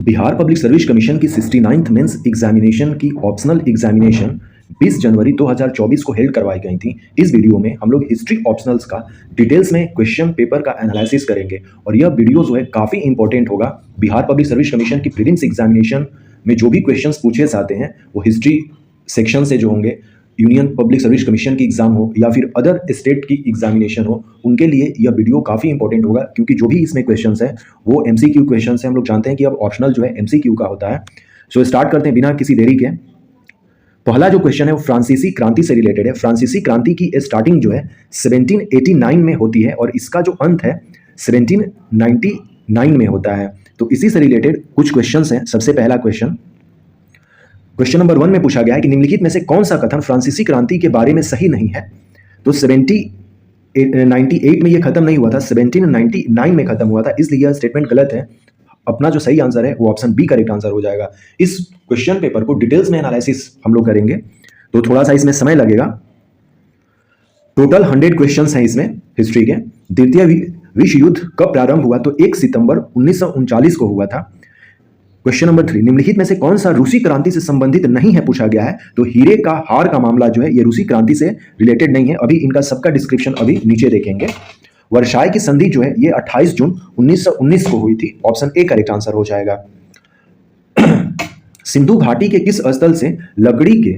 Bihar public service commission की 69th mains examination की optional examination 20 जनवरी 2024 को हेल्ड करवाई गई थी। इस वीडियो में हम लोग हिस्ट्री ऑप्शनल्स का डिटेल्स में क्वेश्चन पेपर का एनालिसिस करेंगे और यह वीडियो जो है काफ़ी इंपॉर्टेंट होगा। बिहार पब्लिक सर्विस कमीशन की प्रीलिम्स एग्जामिनेशन में जो भी क्वेश्चंस पूछे जाते हैं वो हिस्ट्री सेक्शन से जो होंगे, यूनियन पब्लिक सर्विस कमीशन की एग्जाम हो या फिर अदर स्टेट की एग्जामिनेशन हो, उनके लिए यह वीडियो काफ़ी इंपॉर्टेंट होगा क्योंकि जो भी इसमें क्वेश्चंस है वो एमसीक्यू क्वेश्चंस हैं। हम लोग जानते हैं कि अब ऑप्शनल जो है एमसीक्यू का होता है। सो स्टार्ट करते हैं बिना किसी देरी के। पहला जो क्वेश्चन है वो फ्रांसीसी क्रांति से रिलेटेड है। फ्रांसीसी क्रांति की स्टार्टिंग जो है 1789 में होती है और इसका जो अंत है 1799 में होता है। तो इसी से रिलेटेड कुछ क्वेश्चंस हैं। सबसे पहला क्वेश्चन नंबर 1 में पूछा गया है कि निम्नलिखित में से कौन सा कथन फ्रांसीसी क्रांति के बारे में सही नहीं है। तो 1798 में ये खत्म नहीं हुआ था, 1799 में खत्म हुआ था, इसलिए यह स्टेटमेंट गलत है। अपना जो सही आंसर है वो ऑप्शन बी करेक्ट आंसर हो जाएगा। इस क्वेश्चन पेपर को डिटेल्स में एनालिसिस हम लोग करेंगे तो थोड़ा सा इसमें समय लगेगा। टोटल 100 क्वेश्चंस हैं इसमें हिस्ट्री के। द्वितीय विश्व युद्ध कब प्रारंभ हुआ? तो 1 सितंबर 1939 को हुआ था। क्वेश्चन नंबर 3, निम्नलिखित में से कौन सा रूसी क्रांति से संबंधित नहीं है पूछा गया है। तो हीरे का हार का मामला जो है ये रूसी क्रांति से रिलेटेड नहीं है। अभी इनका सबका डिस्क्रिप्शन अभी नीचे देखेंगे। वर्साई की संधि जो है ये 28 जून 1919 को हुई थी। ऑप्शन ए करेक्ट आंसर हो जाएगा। सिंधु घाटी के किस स्थल से लकड़ी के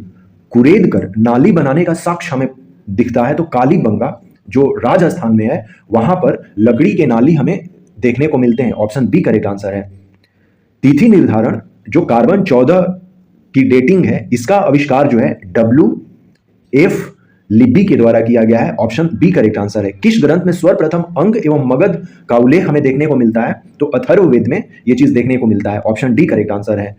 कुरेद कर नाली बनाने का साक्ष्य हमें दिखता है? तो कालीबंगा जो राजस्थान में है वहां पर लकड़ी के नाली हमें देखने को मिलते हैं। ऑप्शन बी करेक्ट आंसर है। तिथि निर्धारण जो कार्बन 14 की डेटिंग है इसका आविष्कार जो है WF लिब्बी के द्वारा किया गया है। ऑप्शन बी करेक्ट आंसर है। किस ग्रंथ में सर्वप्रथम अंग एवं मगध का उल्लेख हमें देखने को मिलता है? तो अथर्ववेद में यह चीज देखने को मिलता है। ऑप्शन डी करेक्ट आंसर है।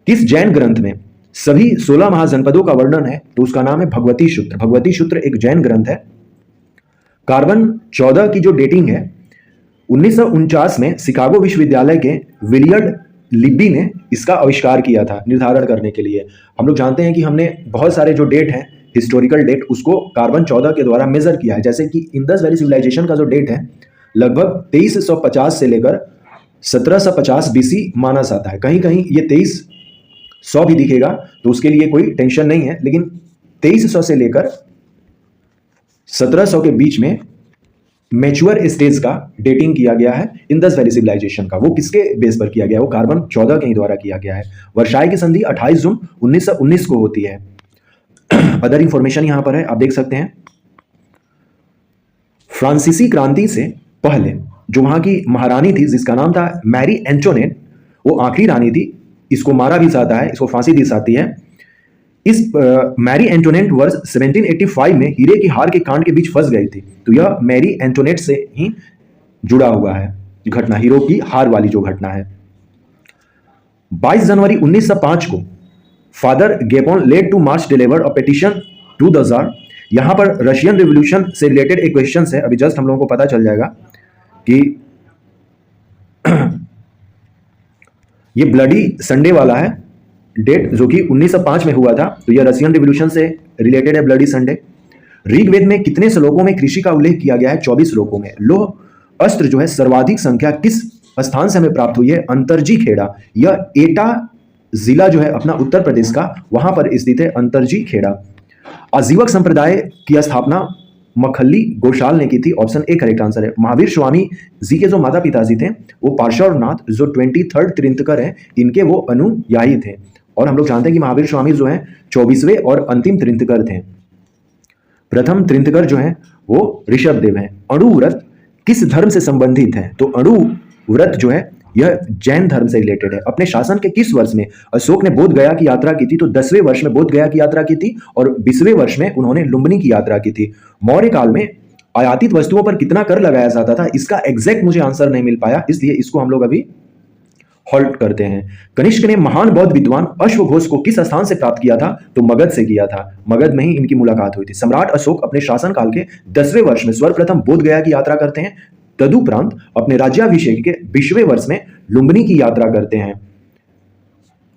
किस जैन ग्रंथ में सभी 16 महाजनपदों का वर्णन है? तो उसका नाम है भगवती सूत्र। भगवती सूत्र एक जैन ग्रंथ है। कार्बन 14 की जो डेटिंग है 1949 में शिकागो विश्वविद्यालय के विलियर्ड लिब्बी ने इसका आविष्कार किया था निर्धारण करने के लिए। हम लोग जानते हैं कि हमने बहुत सारे जो डेट हैं हिस्टोरिकल डेट उसको कार्बन 14 के द्वारा मेजर किया है। जैसे कि इंडस वैली सिविलाइजेशन का जो डेट है लगभग 2350 से लेकर 1750 BC माना जाता है। कहीं कहीं ये 2300 भी दिखेगा तो उसके लिए कोई टेंशन नहीं है, लेकिन 2300 से लेकर 1700 के बीच में मैच्योर स्टेज का डेटिंग किया गया है इंडस वैली सिविलाइजेशन का। वो किसके बेस पर किया गया है? वो कार्बन 14 के ही द्वारा किया गया है। वर्साई की संधि 28 जून 1919 को होती है। अदर इंफॉर्मेशन यहां पर है, आप देख सकते हैं। फ्रांसीसी क्रांति से पहले जो वहां की महारानी थी जिसका नाम था मैरी एंटोनेट, वो आखिरी रानी थी। इसको मारा भी जाता है, इसको फांसी दी जाती है। इस मैरी एंटोनेट वर्ष 1785 में हीरे की हार के कांड के बीच फंस गई थी। तो यह मैरी एंटोनेट से ही जुड़ा हुआ है घटना, हीरो की हार वाली जो घटना है। 22 जनवरी 1905 को father Gapon led to march deliver a petition to the tsar. यहां पर रशियन रिवॉल्यूशन से रिलेटेड एक क्वेश्चन है, अभी जस्ट हम लोगों को पता चल जाएगा कि ये ब्लडी संडे वाला है डेट जो कि 1905 में हुआ था। तो यह रशियन रिवॉल्यूशन से रिलेटेड है, ब्लडी संडे। ऋग्वेद में कितने श्लोकों में कृषि का उल्लेख किया गया है? 24 श्लोकों में। लोह अस्त्र जो है सर्वाधिक संख्या किस स्थान से हमें प्राप्त हुई है? अंतरजी खेड़ा। यह एटा जिला जो है अपना उत्तर प्रदेश का, वहां पर स्थित है अंतरजी खेड़ा। आजीवक संप्रदाय की स्थापना मखल्ली गोशाल ने की थी। ऑप्शन ए करेक्ट आंसर है। महावीर स्वामी जी के जो माता पिताजी थे वो पार्श्वनाथ जो 23rd तीर्थंकर है इनके वो अनुयायी थे। और हम लोग जानते हैं कि महावीर स्वामी जो हैं 24वें और अंतिम तीर्थंकर थे। प्रथम तीर्थंकर जो हैं वो ऋषभ देव हैं। अणु व्रत किस धर्म से संबंधित है? तो अणु व्रत जो है यह जैन धर्म से रिलेटेड है। अपने शासन के किस वर्ष में अशोक ने बोध गया की यात्रा की थी? तो 10वें वर्ष में बोध गया की यात्रा की थी और 20वें वर्ष में उन्होंने लुम्बिनी की यात्रा की थी। मौर्य काल में आयातित वस्तुओं पर कितना कर लगाया जाता था? इसका एग्जैक्ट मुझे आंसर नहीं मिल पाया, इसलिए इसको हम लोग अभी हॉल्ट करते हैं। कनिष्क ने महान बौद्ध विद्वान अश्वघोष को किस स्थान से प्राप्त किया था? तो मगध से किया था। मगध में ही इनकी मुलाकात हुई थी। सम्राट अशोक अपने शासनकाल के 10वें वर्ष में सर्वप्रथम बोध गया की यात्रा करते हैं। तदुपरांत अपने राज्याभिषेक के 20वें वर्ष में लुम्बिनी की यात्रा करते हैं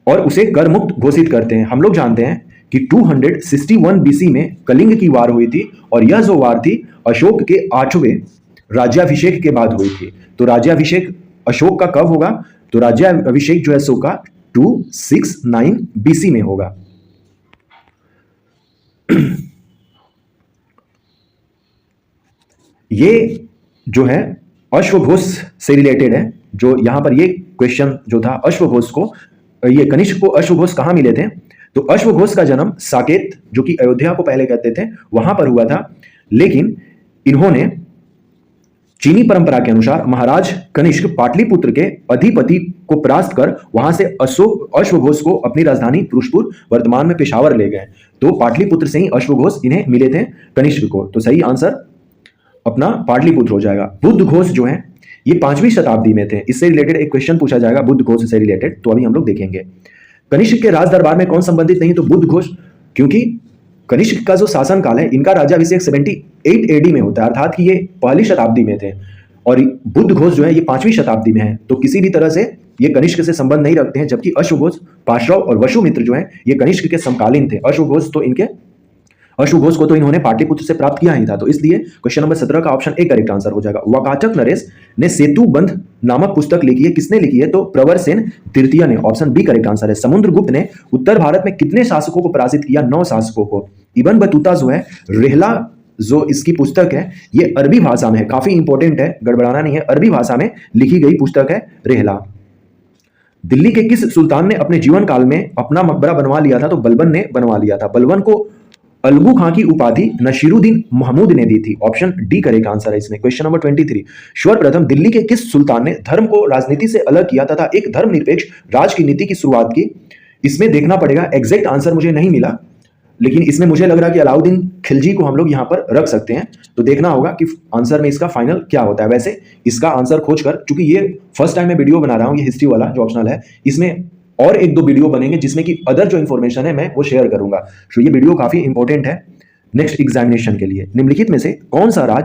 और उसे कर मुक्त घोषित करते हैं। हम लोग जानते हैं कि 261 BC में कलिंग की वार हुई थी और यह जो वार थी अशोक के 8वें राज्याभिषेक के बाद हुई थी। तो राज्याभिषेक अशोक का कब होगा? तो राज्याभिषेक जो है सो का 269 BC में होगा। ये जो है अश्वघोष से रिलेटेड है। जो यहां पर ये क्वेश्चन जो था अश्वघोष को, ये कनिष्क को अश्वघोष कहां मिले थे? तो अश्वघोष का जन्म साकेत, जो कि अयोध्या को पहले कहते थे, वहां पर हुआ था। लेकिन इन्होंने चीनी परंपरा के अनुसार महाराज कनिष्क पाटलिपुत्र के अधिपति को परास्त कर वहां से अश्वघोष को अपनी राजधानी फिरोजपुर, वर्तमान में पेशावर ले गए। तो पाटलिपुत्र से ही अश्वघोष इन्हें मिले थे कनिष्क को। तो सही आंसर अपना पाटलिपुत्र हो जाएगा। बुद्ध घोष जो है ये 5वीं शताब्दी में थे। इससे रिलेटेड एक क्वेश्चन पूछा जाएगा बुद्ध घोष से रिलेटेड, तो अभी हम लोग देखेंगे। कनिष्क के राज दरबार में कौन संबंधित नहीं? तो बुद्ध घोष, क्योंकि कनिष्क का जो शासन काल है, इनका राज्याभिषेक 78 AD में होता है, अर्थात कि ये पहली शताब्दी में थे और बुद्ध घोष जो है ये 5वीं शताब्दी में है। तो किसी भी तरह से ये कनिष्क से संबंध नहीं रखते हैं। जबकि अश्वघोष, पाशरव और वसुमित्र जो है ये कनिष्क के समकालीन थे। अश्वघोष को तो इन्होंने पाटलिपुत्र से प्राप्त किया ही था। तो इसलिए क्वेश्चन नंबर 17 का ऑप्शन ए करेक्ट आंसर हो जाएगा। वाकाटक नरेश ने सेतुबंध नामक पुस्तक लिखी है, किसने लिखी है? तो प्रवर सेन तृतीय ने, ऑप्शन बी करेक्ट आंसर है। समुद्रगुप्त ने उत्तर भारत में कितने शासकों को पराजित किया? 9 शासकों को। इब्न बतूता जो है, रेहला जो इसकी पुस्तक है ये अरबी भाषा में है, काफी इंपॉर्टेंट है, गड़बड़ाना नहीं है, अरबी भाषा में लिखी गई पुस्तक है रेहला। दिल्ली के किस सुल्तान ने अपने जीवन काल में अपना मकबरा बनवा लिया था? तो बलबन ने बनवा लिया था। बलबन को अलगू खां की उपाधि नसीरुद्दीन महमूद ने दी थी, ऑप्शन डी करेक्ट आंसर है इसमें। क्वेश्चन नंबर 23, सर्वप्रथम दिल्ली के किस सुल्तान ने धर्म को राजनीति से अलग किया तथा एक धर्मनिरपेक्ष राज की नीति की शुरुआत की? इसमें देखना पड़ेगा, एग्जैक्ट आंसर मुझे नहीं मिला, लेकिन इसमें मुझे लग रहा है कि अलाउद्दीन खिलजी को हम लोग यहाँ पर रख सकते हैं। तो देखना होगा कि आंसर में इसका फाइनल क्या होता है। वैसे इसका आंसर खोजकर, चूंकि ये फर्स्ट टाइम मैं वीडियो बना रहा हूँ, ये हिस्ट्री वाला जो ऑप्शनल है, इसमें और 1-2 वीडियो बनेंगे जिसमें कि अदर जो इन्फॉर्मेशन है मैं वो शेयर करूंगा। तो ये वीडियो काफी इंपॉर्टेंट है नेक्स्ट एग्जामिनेशन के लिए। निम्नलिखित में से कौन सा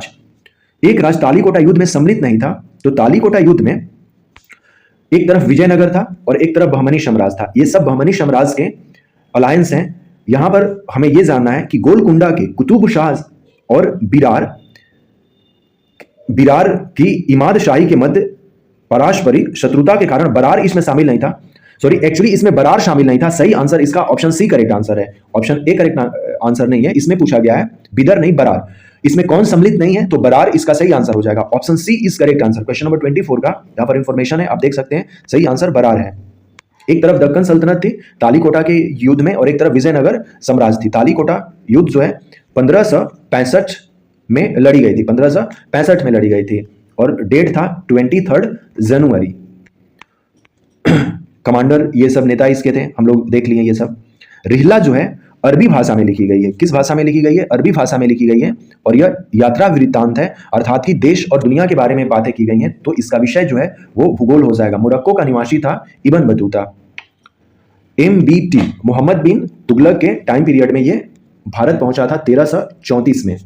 एक राज्य तालीकोटा युद्ध में सम्मिलित नहीं था? तो तालीकोटा युद्ध में एक तरफ विजयनगर था और एक तरफ बहमनी साम्राज्य था। ये सब बहमनी साम्राज्य के अलायंस हैं। यहां पर हमें यह जानना है कि गोलकुंडा के कुतुब शाह और बिरार की इमाद शाही के मध्य पारस्परिक शत्रुता के कारण बरार इसमें शामिल नहीं था। सॉरी, एक्चुअली इसमें बरार शामिल नहीं था। सही आंसर इसका ऑप्शन सी करेक्ट आंसर है, ऑप्शन ए करेक्ट आंसर नहीं है। इसमें पूछा गया है बिदर नहीं बरार, इसमें कौन सम्मिलित नहीं है? तो बरार इसका सही आंसर हो जाएगा। Option C is correct answer. Question number 24 का यहां पर इंफॉर्मेशन है, आप देख सकते हैं, सही आंसर बरार है। एक तरफ दक्कन सल्तनत थी तालीकोटा के युद्ध में और एक तरफ विजयनगर साम्राज्य थी। तालीकोटा युद्ध जो है 1565 में लड़ी गई थी, 1565 में लड़ी गई थी और डेट था 23 जनवरी। कमांडर ये सब नेता इसके थे, हम लोग देख लिए ये सब। रिहला जो है अरबी भाषा में लिखी गई है। किस भाषा में लिखी गई है? अरबी भाषा में लिखी गई है और यह यात्रा वृत्तांत है, अर्थात कि देश और दुनिया के बारे में बातें की गई हैं। तो इसका विषय जो है वो भूगोल हो जाएगा। मोरक्को का निवासी था इब्न बतूता। MBT मोहम्मद बिन तुगलक के टाइम पीरियड में ये भारत पहुंचा था 1334 में।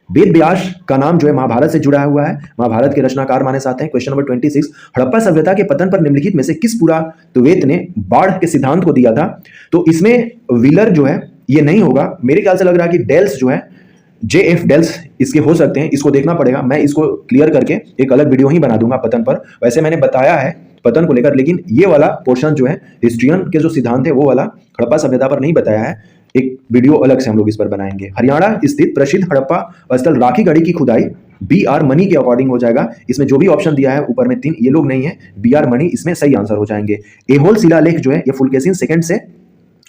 वेद व्यास का नाम जो है महाभारत से जुड़ा हुआ है, महाभारत के रचनाकार माने जाते हैं। क्वेश्चन नंबर 26, हड़प्पा सभ्यता के पतन पर निम्नलिखित में से किस पुरातत्ववेत्ता ने बाढ़ के सिद्धांत को दिया था? तो इसमें व्हीलर जो है ये नहीं होगा, मेरे ख्याल से लग रहा है कि डेल्स जो है JF डेल्स इसके हो सकते हैं। इसको देखना पड़ेगा, मैं इसको क्लियर करके एक अलग वीडियो ही बना दूंगा पतन पर। वैसे मैंने बताया है पतन को लेकर, लेकिन ये वाला पोर्शन जो है हिस्ट्रियन के जो सिद्धांत है वो वाला हड़प्पा सभ्यता पर नहीं बताया है। एक वीडियो अलग से हम लोग इस पर बनाएंगे। हरियाणा स्थित प्रसिद्ध हड़प्पा स्थल राखी गढ़ी की खुदाई BR मनी के अकॉर्डिंग हो जाएगा। इसमें जो भी ऑप्शन दिया है ऊपर में 3 ये लोग नहीं है, BR मनी इसमें सही आंसर हो जाएंगे। एहोल शिलालेख जो है ये फुलकेशिन सेकंड से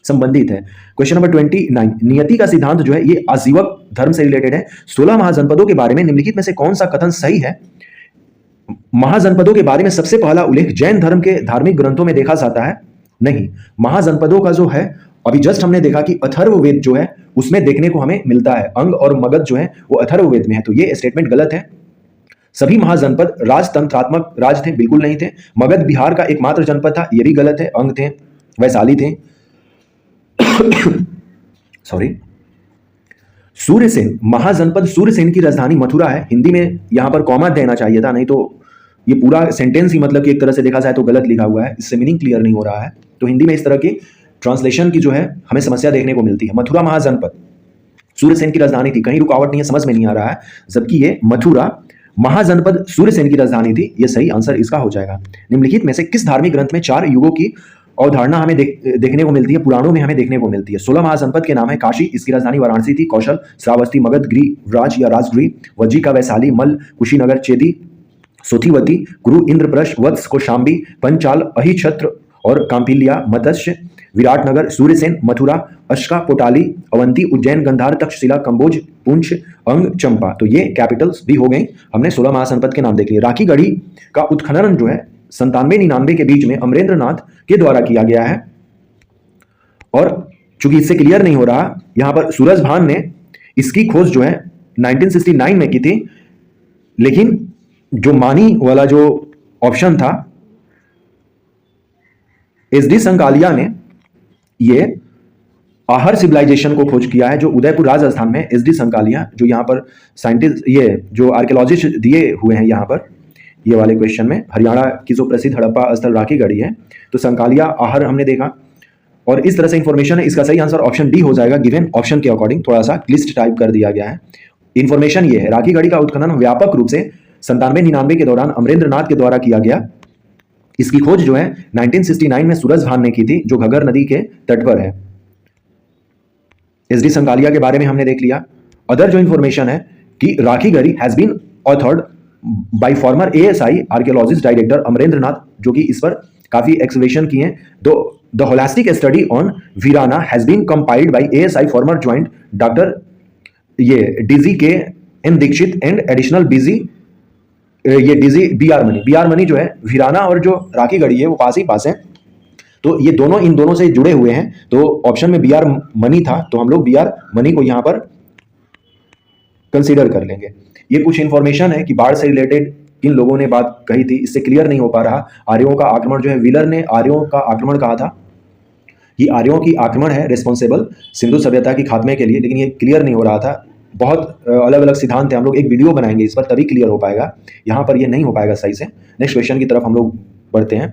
संबंधित है। क्वेश्चन नंबर 29, नियति का सिद्धांत जो है ये आजीवक धर्म से रिलेटेड है। 16 महाजनपदों के बारे में निम्नलिखित में से कौन सा कथन सही है? महाजनपदों के बारे में सबसे पहला उल्लेख जैन धर्म के धार्मिक ग्रंथों में देखा जाता है? नहीं, महाजनपदों का जो है अभी जस्ट हमने देखा कि अथर्ववेद जो है उसमें देखने को हमें मिलता है। अंग और मगध जो है वो अथर्ववेद में है, तो ये स्टेटमेंट गलत है। सभी महाजनपद राजतंत्रात्मक राज थे? बिल्कुल नहीं थे। मगध बिहार का एकमात्र जनपद था, ये भी गलत है। अंग थे, वैशाली थे। सॉरी, सूर्यसेन महाजनपद सूर्यसेन की राजधानी मथुरा है। हिंदी में यहां पर कॉमा देना चाहिए था, नहीं तो ये पूरा सेंटेंस ही मतलब कि एक तरह से देखा जाए तो गलत लिखा हुआ है, इससे मीनिंग क्लियर नहीं हो रहा है। तो हिंदी में इस तरह की ट्रांसलेशन की जो है हमें समस्या देखने को मिलती है। मथुरा महाजनपद सूर्यसेन की राजधानी थी, कहीं रुकावट नहीं है, समझ में नहीं आ रहा है, जबकि ये मथुरा महाजनपद सूर्यसेन की राजधानी थी। यह सही आंसर इसका हो जाएगा। निम्नलिखित में से किस धार्मिक ग्रंथ में 4 युगों की अवधारणा हमें देखने को मिलती है, पुराणों में हमें देखने को मिलती है? 16 महाजनपद के नाम है काशी, इसकी राजधानी वाराणसी थी, कौशल, श्रावस्ती, मगध, गिरिराज या राजगृह, वज्जिका, वैशाली, मल्ल, कुशीनगर, चेदी, सोथीवती, गुरु, इंद्रप्रश, वत्स, कौशाम्बी, पंचाल, अहिछत्र और कांपिल्या, मत्स्य, विराटनगर, सूर्यसेन, मथुरा, अशका, पोटाली, अवंती, उज्जैन, गंधार, तक्षशिला, कंबोज, पुंछ, अंग, चंपा। तो ये कैपिटल्स भी हो गई। हमने 16 महाजनपद के नाम देख लिए। राखी गढ़ी का उत्खनन जो है 97-99 के बीच में अमरेंद्रनाथ के द्वारा किया गया है, और चूंकि इससे क्लियर नहीं हो रहा, यहां पर सूरजभान ने इसकी खोज जो है 1969 में की थी, लेकिन जो मानी वाला जो ऑप्शन था, एसडी संकालिया ने ये आहर सिविलाइजेशन को खोज किया है, जो उदयपुर राजस्थान में एसडी संकालिया, जो यहाँ पर साइंटिस्ट, ये जो आर्कियोलॉजिस्ट दिए हुए हैं यहाँ पर ये वाले क्वेश्चन में, हरियाणा की जो प्रसिद्ध हड़प्पा स्थल राखी गढ़ी है, तो संकालिया आहर हमने देखा, और इस तरह से इंफॉर्मेशन है। इसका सही आंसर ऑप्शन डी हो जाएगा। गिवन ऑप्शन के अकॉर्डिंग थोड़ा सा लिस्ट टाइप कर दिया गया है। इंफॉर्मेशन ये है, राखी गढ़ी का उत्खनन व्यापक रूप से 97-99 के दौरान अमरेंद्रनाथ के द्वारा किया गया। इसकी खोज जो है 1969 में सूरजभान ने की थी, जो घग्गर नदी के तट पर है। एसडी संकालिया के बारे में हमने देख लिया। अदर जो इंफॉर्मेशन है कि Rakhi Garhi has been authored by former ASI archaeologist director Amarendranath, जो कि इस पर काफी एक्सकवेशन किए हैं। द होलिस्टिक स्टडी ऑन वीराना has been compiled by ASI former joint doctor ये DG K N Dikshit and additional BG ये डीजी बीआर मनी जो है, वीराना और जो राखी गढ़ी है वो पास ही पास है, तो ये दोनों इन दोनों से जुड़े हुए हैं। तो ऑप्शन में बीआर मनी था, तो हम लोग बीआर मनी को यहां पर कंसीडर कर लेंगे। ये कुछ इंफॉर्मेशन है कि बाढ़ से रिलेटेड किन लोगों ने बात कही थी, इससे क्लियर नहीं हो पा रहा। आर्यों का आक्रमण जो है, व्हीलर ने आर्यों का आक्रमण कहा था कि आर्यों की आक्रमण है रिस्पॉन्सिबल सिंधु सभ्यता की खात्मे के लिए, लेकिन ये क्लियर नहीं हो रहा था। बहुत अलग अलग सिद्धांत है, हम लोग एक वीडियो बनाएंगे इस पर, तभी क्लियर हो पाएगा। यहाँ पर ये नहीं हो पाएगा सही से। नेक्स्ट क्वेश्चन की तरफ हम लोग बढ़ते हैं।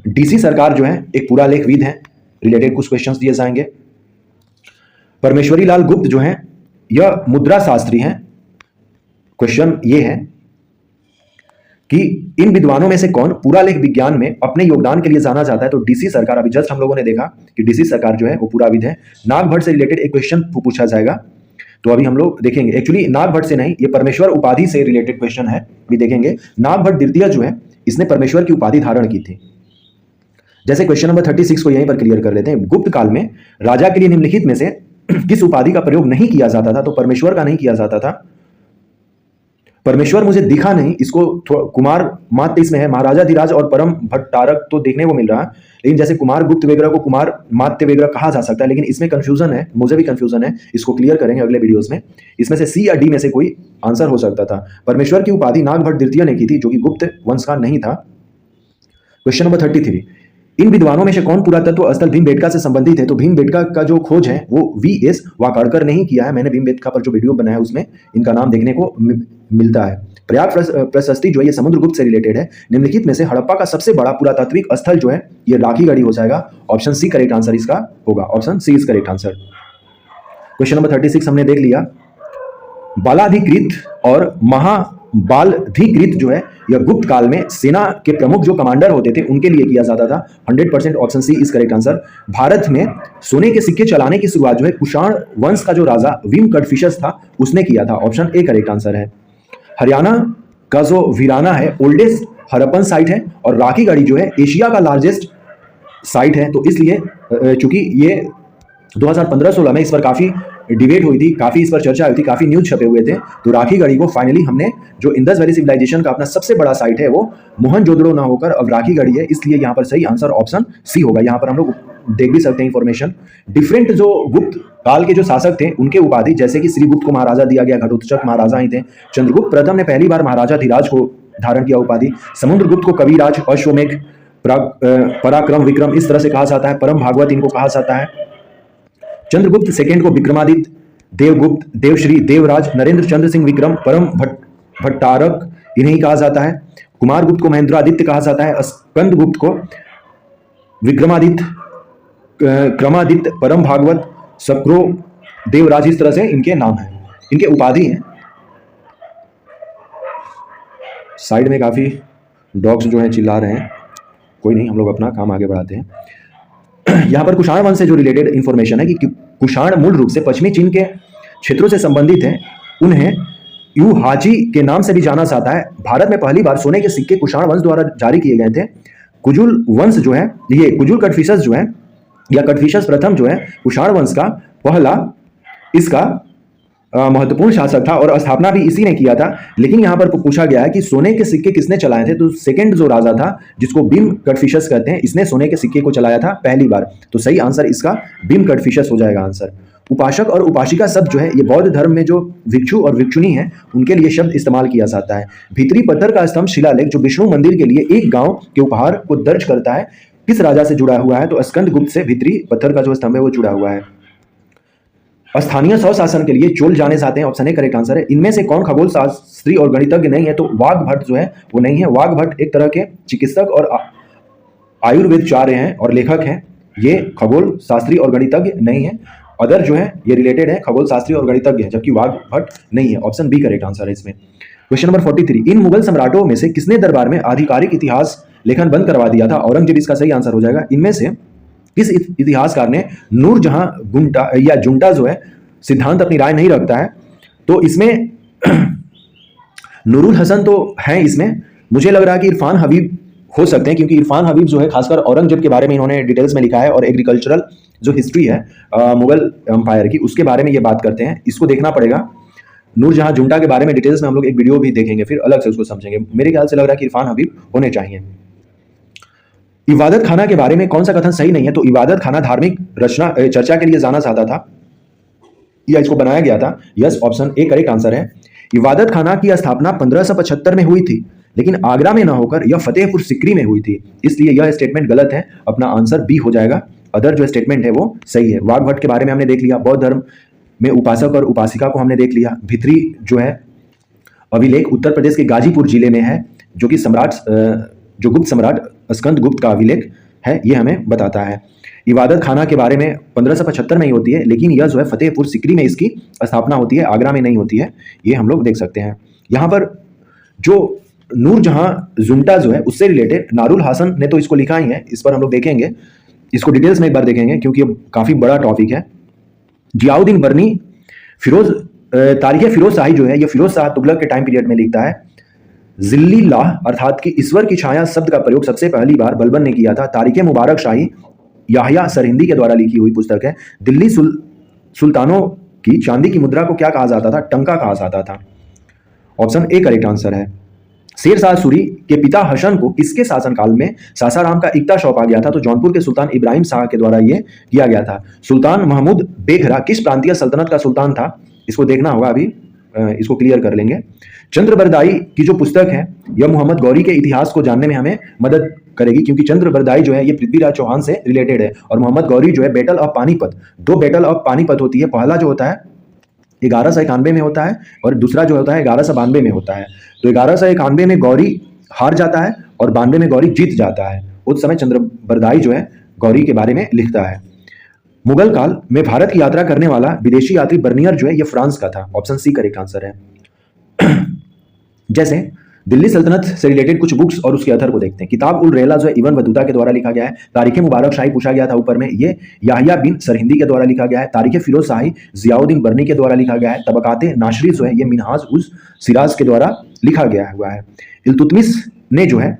डीसी सरकार जो है एक पूरा लेखविद है, रिलेटेड कुछ क्वेश्चंस दिए जाएंगे। परमेश्वरी लाल गुप्त जो है यह मुद्रा शास्त्री हैं। क्वेश्चन ये है कि इन विद्वानों में से कौन पूरा लेख विज्ञान में अपने योगदान के लिए जाना जाता है? तो डीसी सरकार, अभी जस्ट हम लोगों ने देखा कि डीसी सरकार जो है वो पुराविद है। नागभट्ट से रिलेटेड एक क्वेश्चन पूछा जाएगा, तो अभी हम लोग देखेंगे। एक्चुअली नागभट्ट से नहीं, ये परमेश्वर उपाधि से रिलेटेड क्वेश्चन है, भी देखेंगे। नागभट्ट द्वितीय जो है इसने परमेश्वर की उपाधि धारण की थी। जैसे क्वेश्चन नंबर 36 को यहीं पर क्लियर कर लेते हैं। गुप्त काल में राजा के लिए निम्नलिखित में से किस उपाधि का प्रयोग नहीं किया जाता था? तो परमेश्वर का नहीं किया जाता था। परमेश्वर मुझे दिखा नहीं, इसको कुमार मात्य इसमें है, महाराजा धीराज और परम भट्टारक तो देखने को मिल रहा है, लेकिन जैसे कुमार गुप्त वगैरह को कुमार मात्य वगैरह कहा जा सकता है, लेकिन इसमें कंफ्यूजन है, मुझे भी कंफ्यूजन है, इसको क्लियर करेंगे अगले वीडियोस में। इसमें से सी या डी में से कोई आंसर हो सकता था। परमेश्वर की उपाधि नागभट्ट द्वितीय ने की थी, जो कि गुप्त वंश का नहीं था। क्वेश्चन नंबर 33, इन विद्वानों में से कौन पुरातत्व स्थल भीमबेटका से संबंधित है? तो भीमबेटका का जो खोज है वो वीएस वाकाड़कर ने ही किया है। मैंने भीमबेटका पर जो वीडियो बनाया उसमें इनका नाम देखने को मिलता है। प्रयाग प्रशस्ति जो है ये समुद्रगुप्त से रिलेटेड है। निम्नलिखित में से हड़प्पा का सबसे बड़ा पुरातात्विक स्थल जो है ये राखी गढ़ी हो जाएगा। ऑप्शन सी करेक्ट आंसर इसका होगा। Option C is correct answer. Question number 36 हमने देख लिया। बालाधिकृत और महाबालाधिकृत जो है यह गुप्त काल में सेना के प्रमुख जो कमांडर होते थे उनके लिए किया जाता था। 100% option C is correct answer. Bharat में सोने के सिक्के चलाने की शुरुआत जो है कुषाण वंश का जो राजा विम कडफिशस था उसने किया था। ऑप्शन ए करेक्ट आंसर है। हरियाणा का जो वीराना है ओल्डेस्ट हड़प्पन साइट है, और राखी गढ़ी जो है एशिया का लार्जेस्ट साइट है। तो इसलिए चूंकि ये 2015-16 में इस पर काफी डिबेट हुई थी, काफी इस पर चर्चा हुई थी, काफी न्यूज छपे हुए थे, तो राखी गढ़ी को फाइनली हमने जो इंडस वैली सिविलाइजेशन का अपना सबसे बड़ा साइट है वो मोहनजोदड़ो ना होकर अब राखी गढ़ी है, इसलिए यहाँ पर सही आंसर ऑप्शन सी होगा। यहाँ पर हम लोग देख भी सकते हैं इंफॉर्मेशन। डिफरेंट जो गुप्त काल के जो शासक थे उनके उपाधि, जैसे कि श्रीगुप्त को महाराजा दिया गया, घटोत्कच महाराजा ही थे। चंद्रगुप्त प्रथम ने पहली बार महाराजा धीराज को धारण किया उपाधि। समुद्रगुप्त को कविराज, अश्वमेघ, पराक्रम, विक्रम इस तरह से कहा जाता है। परम भागवत इनको कहा जाता है। चंद्रगुप्त सेकेंड को विक्रमादित्य, देवगुप्त, देवश्री, देवराज, नरेंद्र चंद्र सिंह विक्रम, परम भट्टारक इन्हें कहा जाता है। कुमार गुप्त को महेंद्रादित्य कहा जाता है। स्कंद गुप्त को विक्रमादित्य, क्रमादित्य, परम भागवत, सक्रो, देवराज इस तरह से इनके नाम हैं, इनके उपाधि हैं। साइड में काफ़ी डॉग्स जो हैं चिल्ला रहे हैं, कोई नहीं, हम लोग अपना काम आगे बढ़ाते हैं। यहाँ पर कुषाण वंश से जो रिलेटेड इंफॉर्मेशन है कि कुषाण मूल रूप से पश्चिमी चीन के क्षेत्रों से संबंधित हैं। उन्हें यू हाजी के नाम से भी जाना जाता है। भारत में पहली बार सोने के सिक्के कुषाण वंश द्वारा जारी किए गए थे। कुजुल वंश जो है, ये कुजुल कटफिशस जो है या कटफिशस प्रथम जो है कुषाण वंश का पहला इसका महत्वपूर्ण शासक था और स्थापना भी इसी ने किया था। लेकिन यहाँ पर पूछा गया है कि सोने के सिक्के किसने चलाए थे, तो सेकंड जो राजा था जिसको बीम कटफिशस कहते हैं, इसने सोने के सिक्के को चलाया था पहली बार। तो सही आंसर इसका बीम कटफिशस हो जाएगा आंसर। उपासक और उपासिका शब्द जो है ये बौद्ध धर्म में जो भिक्षु और भिक्षुणी है उनके लिए शब्द इस्तेमाल किया जाता है। भीतरी पत्थर का स्तंभ शिलालेख जो विष्णु मंदिर के लिए एक गांव के उपहार को दर्ज करता है, किस राजा से जुड़ा हुआ है, तो स्कंद गुप्त से भीतरी पत्थर का जो स्तंभ है वो जुड़ा हुआ है। स्थानीय स्वशासन के लिए चोल जाने जाते हैं, ऑप्शन ए करेक्ट आंसर है। इनमें से कौन खगोल शास्त्री और गणितज्ञ नहीं है, तो वाघ भट्ट जो है वो नहीं है। वाघ भट्ट एक तरह के चिकित्सक और आयुर्वेदचार्य हैं और लेखक हैं। ये खगोल शास्त्री और गणितज्ञ नहीं है। अदर जो है ये रिलेटेड है खगोल शास्त्री और गणितज्ञ है, जबकि वाघ भट्ट नहीं है। ऑप्शन बी करेक्ट आंसर है इसमें। क्वेश्चन नंबर 43, इन मुगल सम्राटों में से किसने दरबार में आधिकारिक इतिहास लेखन बंद करवा दिया था? औरंगजेब इसका सही आंसर हो जाएगा। इनमें से किस इतिहासकार ने नूरजहां गुंटा या जुंटा जो है सिद्धांत अपनी राय नहीं रखता है? तो इसमें नूरुल हसन तो है इसमें। मुझे लग रहा है कि इरफान हबीब हो सकते हैं, क्योंकि इरफान हबीब जो है खासकर औरंगजेब के बारे में इन्होंने डिटेल्स में लिखा है और एग्रीकल्चरल जो हिस्ट्री है मुगल एम्पायर की उसके बारे में ये बात करते हैं। इसको देखना पड़ेगा। नूरजहां जुंटा के बारे में डिटेल्स में हम लोग एक वीडियो भी देखेंगे, फिर अलग से उसको समझेंगे। मेरे ख्याल से लग रहा है कि इरफान हबीब होने चाहिए। इबादत खाना के बारे में कौन सा कथन सही नहीं है? तो इबादत खाना धार्मिक रचना चर्चा के लिए जाना चाहता था या इसको बनाया गया था? Yes, option A correct answer है। इबादत खाना की स्थापना 1575 में हुई थी, लेकिन आगरा में ना होकर यह फतेहपुर सिकरी में हुई थी, इसलिए यह स्टेटमेंट गलत है। अपना आंसर बी हो जाएगा। अदर जो स्टेटमेंट है वो सही है। वाघ भट्ट के बारे में हमने देख लिया। बौद्ध धर्म में उपासक और उपासिका को हमने देख लिया। भित्री जो है अभिलेख उत्तर प्रदेश के गाजीपुर जिले में है, जो कि सम्राट जो गुप्त सम्राट स्कंद गुप्त का अभिलेख है, ये हमें बताता है। इबादत खाना के बारे में 1575 में ही होती है, लेकिन यह जो है फतेहपुर सिकरी में इसकी स्थापना होती है, आगरा में नहीं होती है। ये हम लोग देख सकते हैं। यहाँ पर जो नूरजहां जुंटा जो है उससे रिलेटेड नारुल हासन ने तो इसको लिखा ही है, इस पर हम लोग देखेंगे, इसको डिटेल्स में एक बार देखेंगे क्योंकि ये काफ़ी बड़ा टॉपिक है। जियाउद्दीन बर्नी तारीख फिरोज शाही जो है ये फिरोज शाह तुगलक के टाइम पीरियड में लिखता है। जिल्लिल्लाह अर्थात कि ईश्वर की छाया शब्द का प्रयोग सबसे पहली बार बलबन ने किया था। तारीख मुबारक शाही याहिया सरहिंदी के द्वारा लिखी हुई पुस्तक है। दिल्ली सुल्तानों की चांदी की मुद्रा को क्या कहा जाता था? टंका कहा जाता था। ऑप्शन ए करेक्ट आंसर है। शेर शाह सूरी के पिता हसन को किसके शासनकाल में सासाराम का इक्ता सौंपा गया था? तो जौनपुर के सुल्तान इब्राहिम शाह के द्वारा यह किया गया था। सुल्तान महमूद बेघरा किस प्रांतीय सल्तनत का सुल्तान था? इसको देखना होगा, अभी इसको क्लियर कर लेंगे। चंद्रबरदाई की जो पुस्तक है यह मोहम्मद गौरी के इतिहास को जानने में हमें मदद करेगी, क्योंकि चंद्रबरदाई जो है ये पृथ्वीराज चौहान से रिलेटेड है और मोहम्मद गौरी जो है battle of Panipat, 2 battle of Panipat होती है। पहला जो होता है 1191 में होता है और दूसरा जो होता है 1192 में होता है। तो 1191 में गौरी हार जाता है और 92 में गौरी जीत जाता है। उस समय चंद्रबरदाई जो है गौरी के बारे में लिखता है। मुगल काल में भारत की यात्रा करने वाला विदेशी यात्री बर्नियर जो है ये फ्रांस का था। ऑप्शन सी करेक्ट आंसर है। जैसे दिल्ली सल्तनत से रिलेटेड कुछ बुक्स और उसके अथर को देखते हैं। किताब उल रेला जो है इब्न बतूता के द्वारा लिखा गया है। तारीख मुबारक शाही पूछा गया था ऊपर में, ये याहिया बिन सरहिंदी के द्वारा लिखा गया है। तारीख फिरोज शाही जियाउद्दीन बर्नी के द्वारा लिखा गया है। तबकाते नाशरी जो है ये मिनहाज उस सिराज के द्वारा लिखा गया हुआ है। इल्तुतमिश ने जो है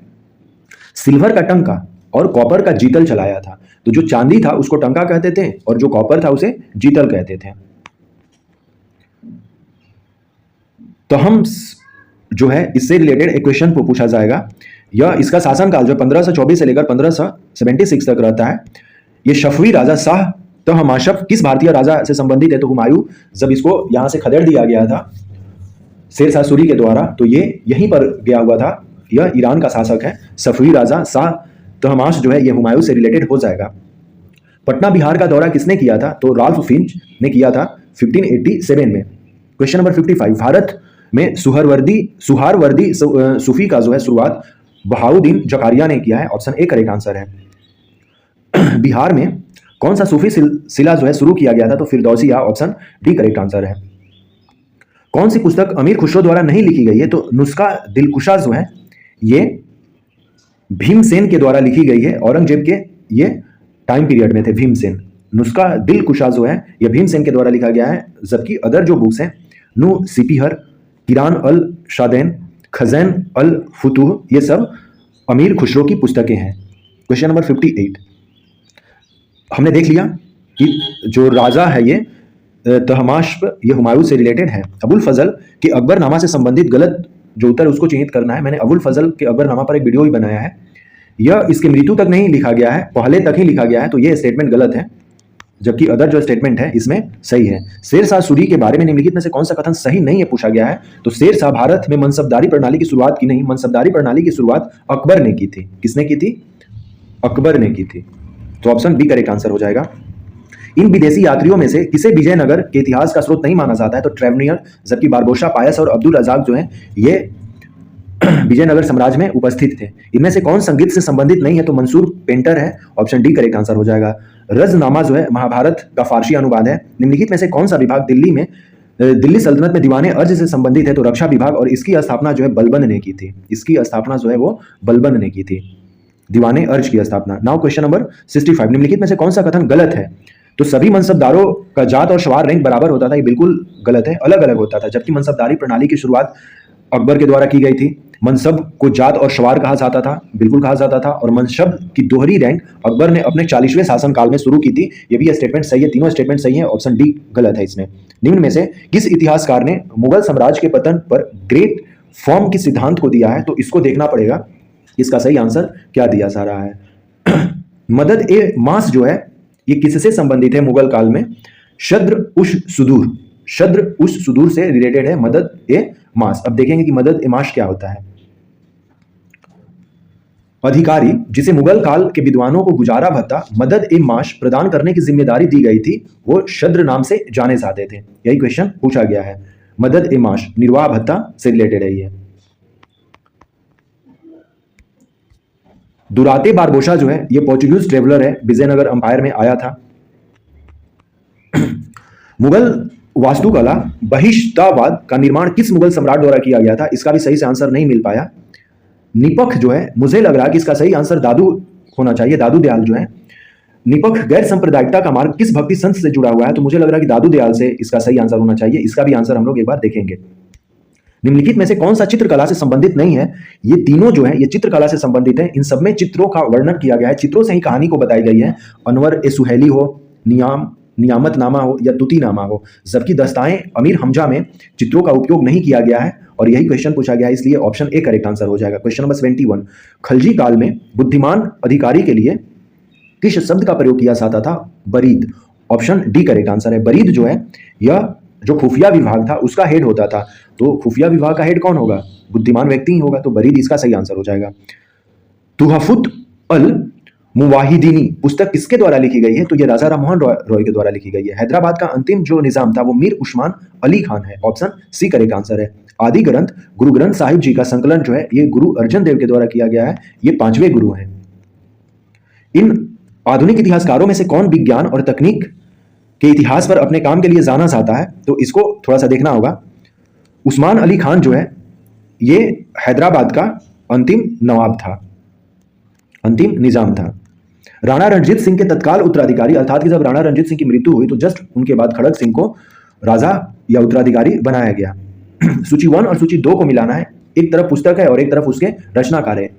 सिल्वर का टंका और कॉपर का जीतल चलाया था। तो जो चांदी था उसको टंका कहते थे और जो कॉपर था उसे जीतल कहते थे। तो हम जो है इससे रिलेटेड एक क्वेश्चन को पूछा जाएगा। यह इसका शासनकाल जो 1524 से लेकर 1576 तक रहता है। ये शफवी राजा शाह तहमाशफ किस भारतीय राजा से संबंधित है? तो हुमायूं जब इसको यहाँ से खदेड़ दिया गया था शेर शाह सूरी के द्वारा, तो ये यहीं पर गया हुआ था। यह ईरान का शासक है। शफवी राजा शाह तहमाश जो है ये हुमायूं से रिलेटेड हो जाएगा। पटना बिहार का दौरा किसने किया था? तो राल्फ फिंच ने किया था 1587 में। क्वेश्चन नंबर 55, भारत में सुहारवर्दी सूफी का जो है शुरुआत बहाउद्दीन जकारिया ने किया है। ऑप्शन ए करेक्ट आंसर है। बिहार में कौन सा सूफी सिलसिला जो है शुरू किया गया था? तो फिरदौसिया। ऑप्शन डी करेक्ट आंसर है। कौन सी पुस्तक अमीर खुसरो द्वारा नहीं लिखी गई है? तो नुस्खा दिलकुशा जो है ये भीमसेन के द्वारा लिखी गई है। औरंगजेब के ये टाइम पीरियड में थे भीमसेन। नुस्खा दिलकुशा जो है ये भीमसेन के द्वारा लिखा गया है। जबकि अदर जो बुक्स हैं नू सिपिहर, किरान अल शादैन, खजैन अल फुतूह, ये सब अमीर खुसरो की पुस्तकें हैं। क्वेश्चन नंबर 58, हमने देख लिया कि जो राजा है ये तहमास्प, ये हुमायूं से रिलेटेड है। अबुल फजल के अकबरनामा से संबंधित गलत जो उत्तर उसको चिन्हित करना है। मैंने अबुल फजल के अकबरनामा पर एक वीडियो भी बनाया है। यह इसकी मृत्यु तक नहीं लिखा गया है, पहले तक ही लिखा गया है, तो ये स्टेटमेंट गलत है। जबकि अदर जो स्टेटमेंट है इसमें सही है। शेर शाह सूरी के बारे में निम्नलिखित में से कौन सा कथन सही नहीं है पूछा गया है? तो शेर शाह भारत में मनसबदारी प्रणाली की शुरुआत की नहीं, मनसबदारी प्रणाली की शुरुआत अकबर ने की थी। किसने की थी? अकबर ने की थी। तो ऑप्शन बी करेक्ट आंसर हो जाएगा। इन विदेशी यात्रियों में से किसे विजयनगर के इतिहास का स्रोत नहीं माना जाता है? तो ट्रेवनियर, जबकि बारबोसा पायस और अब्दुल रजाक जो है ये विजयनगर साम्राज्य में उपस्थित थे। इनमें से कौन संगीत से संबंधित नहीं है? तो मंसूर पेंटर है। ऑप्शन डी करेक्ट आंसर हो जाएगा। रजनामा जो है महाभारत का फारसी अनुवाद है। निम्नलिखित में से कौन सा विभाग दिल्ली सल्तनत में दीवाने अर्ज से संबंधित है? तो रक्षा विभाग, और इसकी स्थापना जो है बलबन ने की थी। इसकी स्थापना जो है वो बलबन ने की थी, दीवाने अर्ज की स्थापना। नाउ क्वेश्चन नंबर 65, निम्नलिखित में से कौन सा कथन गलत है? तो सभी मनसबदारों का जात और शवार रैंक बराबर होता था, ये बिल्कुल गलत है, अलग अलग होता था। जबकि मनसबदारी प्रणाली की शुरुआत अकबर के द्वारा की गई थी। मनसब को जात और शवार कहा जाता था, बिल्कुल कहा जाता था। और मनसब की दोहरी रैंक अकबर ने अपने 40वें शासनकाल में शुरू की थी। ये भी स्टेटमेंट सही है, तीनों स्टेटमेंट सही है। ऑप्शन डी गलत है इसमें। निम्न में से किस इतिहासकार ने मुगल साम्राज्य के पतन पर ग्रेट फॉर्म के सिद्धांत को दिया है? तो इसको देखना पड़ेगा इसका सही आंसर क्या दिया जा रहा है। मदद ए मास जो है ये किससे संबंधित है मुगल काल में? शद्र उश सुदूर, शद्र उश सुदूर से रिलेटेड है मदद ए मास। अब देखेंगे कि मदद ए मास क्या होता है। अधिकारी जिसे मुगल काल के विद्वानों को गुजारा भत्ता मदद ए माश प्रदान करने की जिम्मेदारी दी गई थी, वो शद्र नाम से जाने जाते थे। यही क्वेश्चन पूछा गया है। मदद ए माश निर्वाह भत्ता से रिलेटेड है ये। दुराते बारबोसा जो है ये पोर्चुगीज ट्रेवलर है, विजयनगर अंपायर में आया था। मुगल वास्तुकला बहिष्तावाद का निर्माण किस मुगल सम्राट द्वारा किया गया था? इसका भी सही से आंसर नहीं मिल पाया। निपख जो है, मुझे लग रहा है कि इसका सही आंसर दादू होना चाहिए। दादू दयाल जो है, निपख गैर सांप्रदायिकता का मार्ग किस भक्ति संत से जुड़ा हुआ है? तो मुझे लग रहा है कि दादू दयाल से इसका सही आंसर होना चाहिए। इसका भी आंसर हम लोग एक बार देखेंगे। निम्नलिखित में से कौन सा चित्रकला से संबंधित नहीं है? ये तीनों जो है ये चित्रकला से संबंधित है। इन सब में चित्रों का वर्णन किया गया है, चित्रों से ही कहानी को बताई गई है। अनवर ए सुहेली हो, नियामतनामा हो या तुतीनामा हो। जबकि दस्ताए अमीर हमजा में चित्रों का उपयोग नहीं किया गया है और यही क्वेश्चन पूछा गया है, इसलिए ऑप्शन ए करेक्ट आंसर हो जाएगा। क्वेश्चन नंबर 71, खलजी काल में बुद्धिमान अधिकारी के लिए किस शब्द का प्रयोग किया जाता था? बरीद। ऑप्शन डी करेक्ट आंसर है। बरीद जो है यह जो खुफिया विभाग था उसका हेड होता था। तो खुफिया विभाग का हेड कौन होगा? बुद्धिमान व्यक्ति ही होगा, तो बरीद इसका सही आंसर हो जाएगा। तुहफुत अल मुवाहिदीनी पुस्तक किसके द्वारा लिखी गई है? तो ये राजा राममोहन रॉय के द्वारा लिखी गई है। हैदराबाद का अंतिम जो निजाम था वो मीर उस्मान अली खान है। ऑप्शन सी करेक्ट आंसर है। आदि ग्रंथ गुरु ग्रंथ साहिब जी का संकलन जो है ये गुरु अर्जन देव के द्वारा किया गया है। ये 5वें गुरु हैं। इन आधुनिक इतिहासकारों में से कौन विज्ञान और तकनीक के इतिहास पर अपने काम के लिए जाना जाता है? तो इसको थोड़ा सा देखना होगा। उस्मान अली खान जो है ये हैदराबाद का अंतिम नवाब था, अंतिम निजाम था। राणा रणजीत सिंह के तत्काल उत्तराधिकारी, अर्थात कि जब राणा रणजीत सिंह की मृत्यु हुई तो जस्ट उनके बाद खड़ग सिंह को राजा या उत्तराधिकारी बनाया गया। सूची 1 और सूची 2 को मिलाना है। एक तरफ पुस्तक है और एक तरफ उसके रचनाकार है।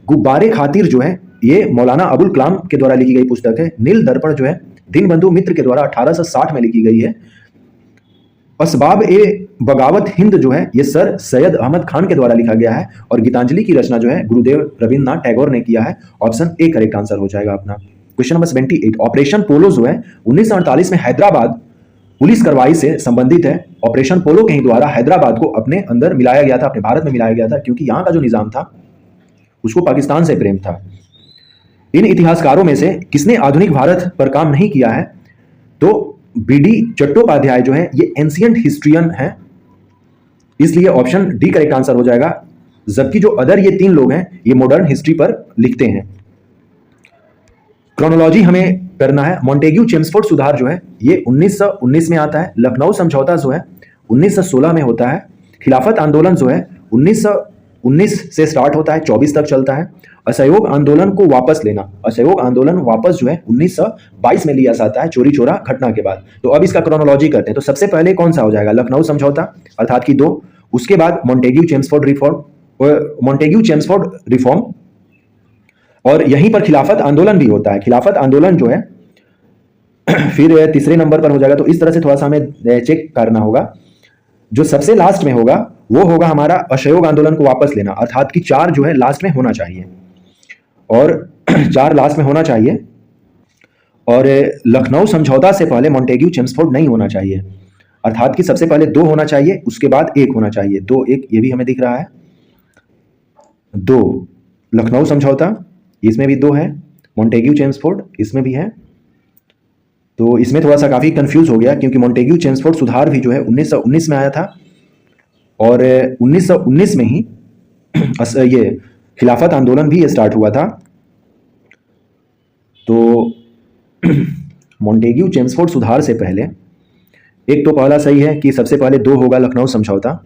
गुब्बारे खातिर जो है ये मौलाना अबुल कलाम के द्वारा लिखी गई पुस्तक है। नील दर्पण जो है दीनबंधु मित्र के द्वारा 1860 में लिखी गई है। असबाब ए बगावत हिंद जो है ये सर सैयद अहमद खान के द्वारा लिखा गया है। और गीतांजलि की रचना जो है गुरुदेव रविन्द्रनाथ टैगोर ने किया है। ऑप्शन ए करेक्ट आंसर हो जाएगा अपना। क्वेश्चन नंबर 78, ऑपरेशन पोलो जो है 1948 में हैदराबाद पुलिस कार्रवाई से संबंधित है। ऑपरेशन पोलो के ही द्वारा हैदराबाद को अपने अंदर मिलाया गया था, अपने भारत में मिलाया गया था, क्योंकि यहाँ का जो निजाम था उसको पाकिस्तान से प्रेम था। इन इतिहासकारों में से किसने आधुनिक भारत पर काम नहीं किया है? तो बीडी चट्टोपाध्याय जो है ये एंशियंट हिस्ट्रियन है, इसलिए ऑप्शन डी करेक्ट आंसर हो जाएगा। जबकि जो अदर ये 3 लोग हैं ये मॉडर्न हिस्ट्री पर लिखते हैं। क्रोनोलॉजी हमें करना है। मॉन्टेग्यू चेम्सफोर्ड सुधार जो है ये 1919 में आता है। लखनऊ समझौता जो है 1916 में होता है। खिलाफत आंदोलन जो है 1919 से स्टार्ट होता है, 24 तक चलता है। असहयोग आंदोलन को वापस लेना, असहयोग आंदोलन वापस जो है 1922 में लिया जाता है चोरी चोरा घटना के बाद। तो अब इसका क्रोनोलॉजी करते हैं। तो सबसे पहले कौन सा हो जाएगा? लखनऊ समझौता अर्थात कि 2। उसके बाद मॉन्टेग्यू चेम्सफोर्ड रिफॉर्म, और यहीं पर खिलाफत आंदोलन भी होता है। खिलाफत आंदोलन जो है फिर तीसरे नंबर पर हो जाएगा। तो इस तरह से थोड़ा सा हमें चेक करना होगा। जो सबसे लास्ट में होगा वो होगा हमारा असहयोग आंदोलन को वापस लेना, अर्थात कि 4 जो है लास्ट में होना चाहिए, और 4 लास्ट में होना चाहिए। और लखनऊ समझौता से पहले मॉन्टेग्यू चेम्सफोर्ड नहीं होना चाहिए, अर्थात कि सबसे पहले 2 होना चाहिए, उसके बाद 1 होना चाहिए। 2 1 ये भी हमें दिख रहा है। 2 लखनऊ समझौता, इसमें भी 2 है। मॉन्टेग्यू चेम्सफोर्ड इसमें भी है। तो इसमें थोड़ा सा काफ़ी कंफ्यूज हो गया, क्योंकि मॉन्टेग्यू चेम्सफोर्ड सुधार भी जो है 1919 में आया था, और 1919 में ही ये खिलाफत आंदोलन भी स्टार्ट हुआ था। तो मॉन्टेग्यू चेम्सफोर्ड सुधार से पहले एक तो पहला सही है कि सबसे पहले 2 होगा लखनऊ समझौता,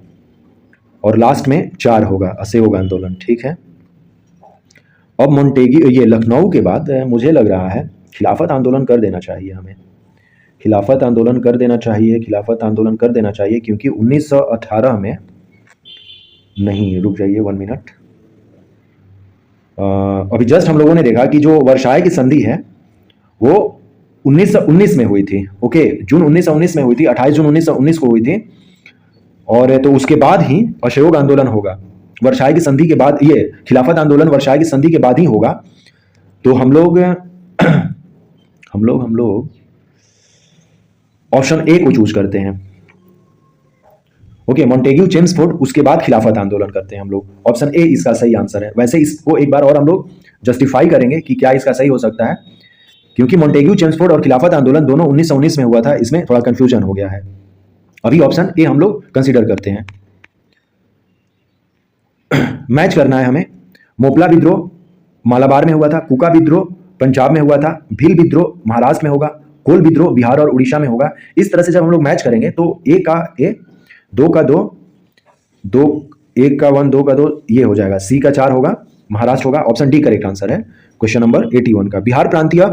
और लास्ट में 4 होगा असहयोग आंदोलन। ठीक है। अब मॉन्टेग्यू ये लखनऊ के बाद मुझे लग रहा है खिलाफत आंदोलन कर देना चाहिए हमें। खिलाफत आंदोलन कर देना चाहिए, खिलाफत आंदोलन कर देना चाहिए, क्योंकि 1918 में नहीं, रुक जाइए 1 मिनट। अभी जस्ट हम लोगों ने देखा कि जो वर्साय की संधि है वो 1919 में हुई थी। ओके, जून 1919 में हुई थी, 28 जून 1919 को हुई थी। और तो उसके बाद ही असहयोग आंदोलन होगा, वर्साय की संधि के बाद। ये खिलाफत आंदोलन वर्साय की संधि के बाद ही होगा। तो हम लोग ऑप्शन ए को चूज करते हैं। ओके, मॉन्टेग्यू चेम्सफोर्ड, उसके बाद खिलाफत आंदोलन करते हैं हम लोग। ऑप्शन ए इसका सही आंसर है। वैसे इसको एक बार और हम लोग जस्टिफाई करेंगे कि क्या इसका सही हो सकता है, क्योंकि मॉन्टेग्यू चेम्सफोर्ड और खिलाफत आंदोलन दोनों 1919 में हुआ था। इसमें थोड़ा कंफ्यूजन हो गया है। अभी ऑप्शन ए हम लोग कंसीडर करते हैं। मैच करना है हमें। मोपला विद्रोह मालाबार में हुआ था, कुका विद्रोह पंजाब में हुआ था, भील विद्रोह महाराष्ट्र में होगा, कोल विद्रोह बिहार और उड़ीसा में होगा। इस तरह से जब हम लोग मैच करेंगे तो ए का ए, 2 का 2, 1 का 1, 2 का 2, ये हो जाएगा। सी का 4 होगा, महाराष्ट्र होगा। ऑप्शन डी करेक्ट आंसर है क्वेश्चन नंबर 81 का। बिहार प्रांतीय